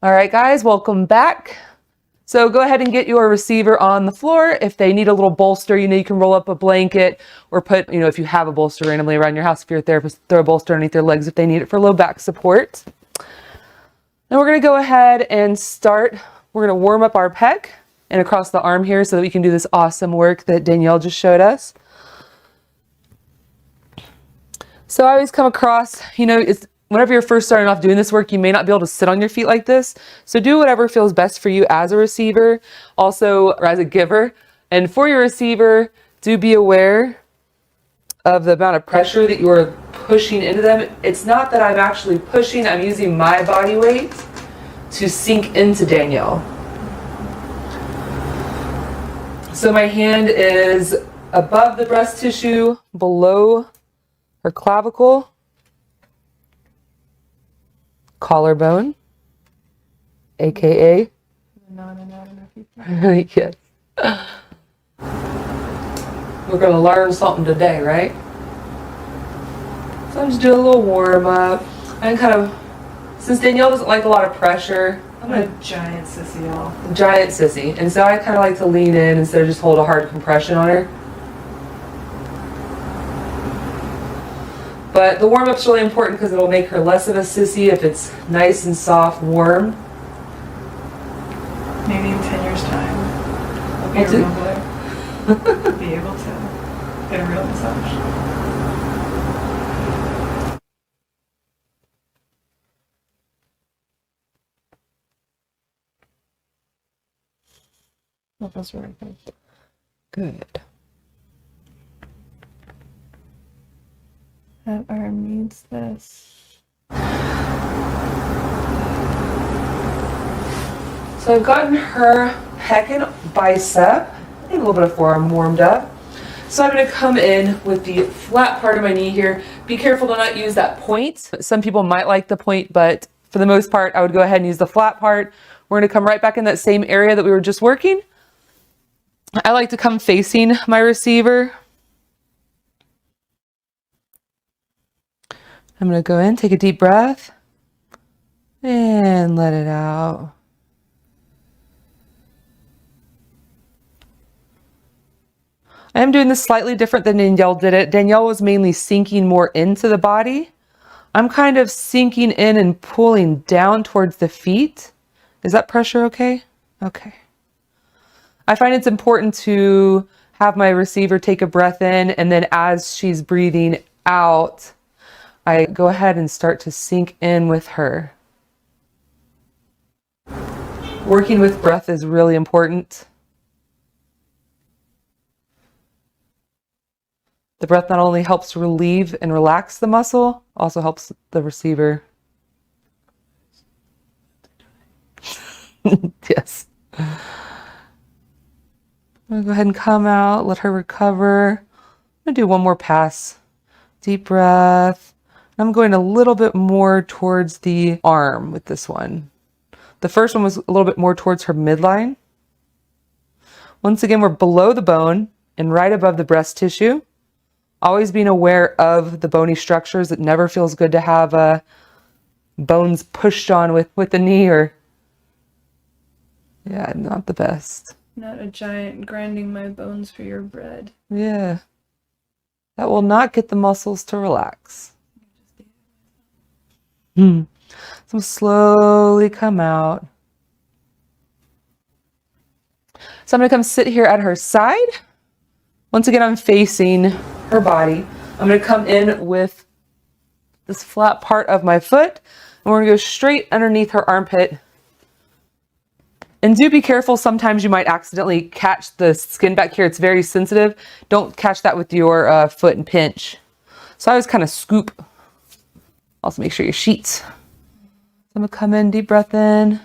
All right, guys, welcome back. So go ahead and get your receiver on the floor. If they need a little bolster, you can roll up a blanket or put, if you have a bolster randomly around your house, if you're a therapist, throw a bolster underneath their legs if they need it for low back support. Now we're gonna go ahead and start. We're gonna warm up our pec and across the arm here so that we can do this awesome work that Danielle just showed us. So I always come across, whenever you're first starting off doing this work, you may not be able to sit on your feet like this. So do whatever feels best for you as a receiver, also or as a giver. And for your receiver, do be aware of the amount of pressure that you are pushing into them. It's not that I'm actually pushing, I'm using my body weight to sink into Danielle. So my hand is above the breast tissue, below her clavicle, collarbone, aka yes. We're going to learn something today, right? So I'm just doing a little warm up. And since Danielle doesn't like a lot of pressure, I'm a giant sissy, y'all. Giant sissy. And so I kind of like to lean in instead of just hold a hard compression on her. But the warm-up's really important because it'll make her less of a sissy if it's nice and soft, warm. Maybe in 10 years' time, I'll be a real boy. Be able to get a real massage. That feels really good. Good. That arm needs this. So I've gotten her pec and bicep, and a little bit of forearm warmed up. So I'm going to come in with the flat part of my knee here. Be careful to not use that point. Some people might like the point, but for the most part, I would go ahead and use the flat part. We're going to come right back in that same area that we were just working. I like to come facing my receiver. I'm going to go in, take a deep breath, and let it out. I am doing this slightly different than Danielle did it. Danielle was mainly sinking more into the body. I'm kind of sinking in and pulling down towards the feet. Is that pressure okay? Okay. I find it's important to have my receiver take a breath in, and then as she's breathing out, I go ahead and start to sink in with her. Working with breath is really important. The breath not only helps relieve and relax the muscle, also helps the receiver. Yes. I'm gonna go ahead and come out, let her recover. I'm gonna do one more pass. Deep breath. I'm going a little bit more towards the arm with this one. The first one was a little bit more towards her midline. Once again, we're below the bone and right above the breast tissue. Always being aware of the bony structures. It never feels good to have bones pushed on with the knee or, yeah, not the best. Not a giant grinding my bones for your bread. Yeah. That will not get the muscles to relax. So slowly come out. So I'm going to come sit here at her side. Once again, I'm facing her body. I'm going to come in with this flat part of my foot, and we're going to go straight underneath her armpit. And do be careful. Sometimes you might accidentally catch the skin back here. It's very sensitive. Don't catch that with your foot and pinch. So I always kind of scoop. Also make sure your sheets. I'm going to come in, deep breath in.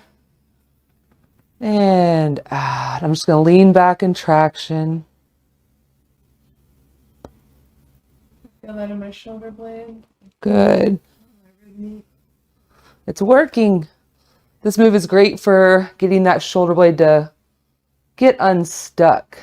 And out. I'm just going to lean back in traction. Feel that in my shoulder blade. Good. It's working. This move is great for getting that shoulder blade to get unstuck.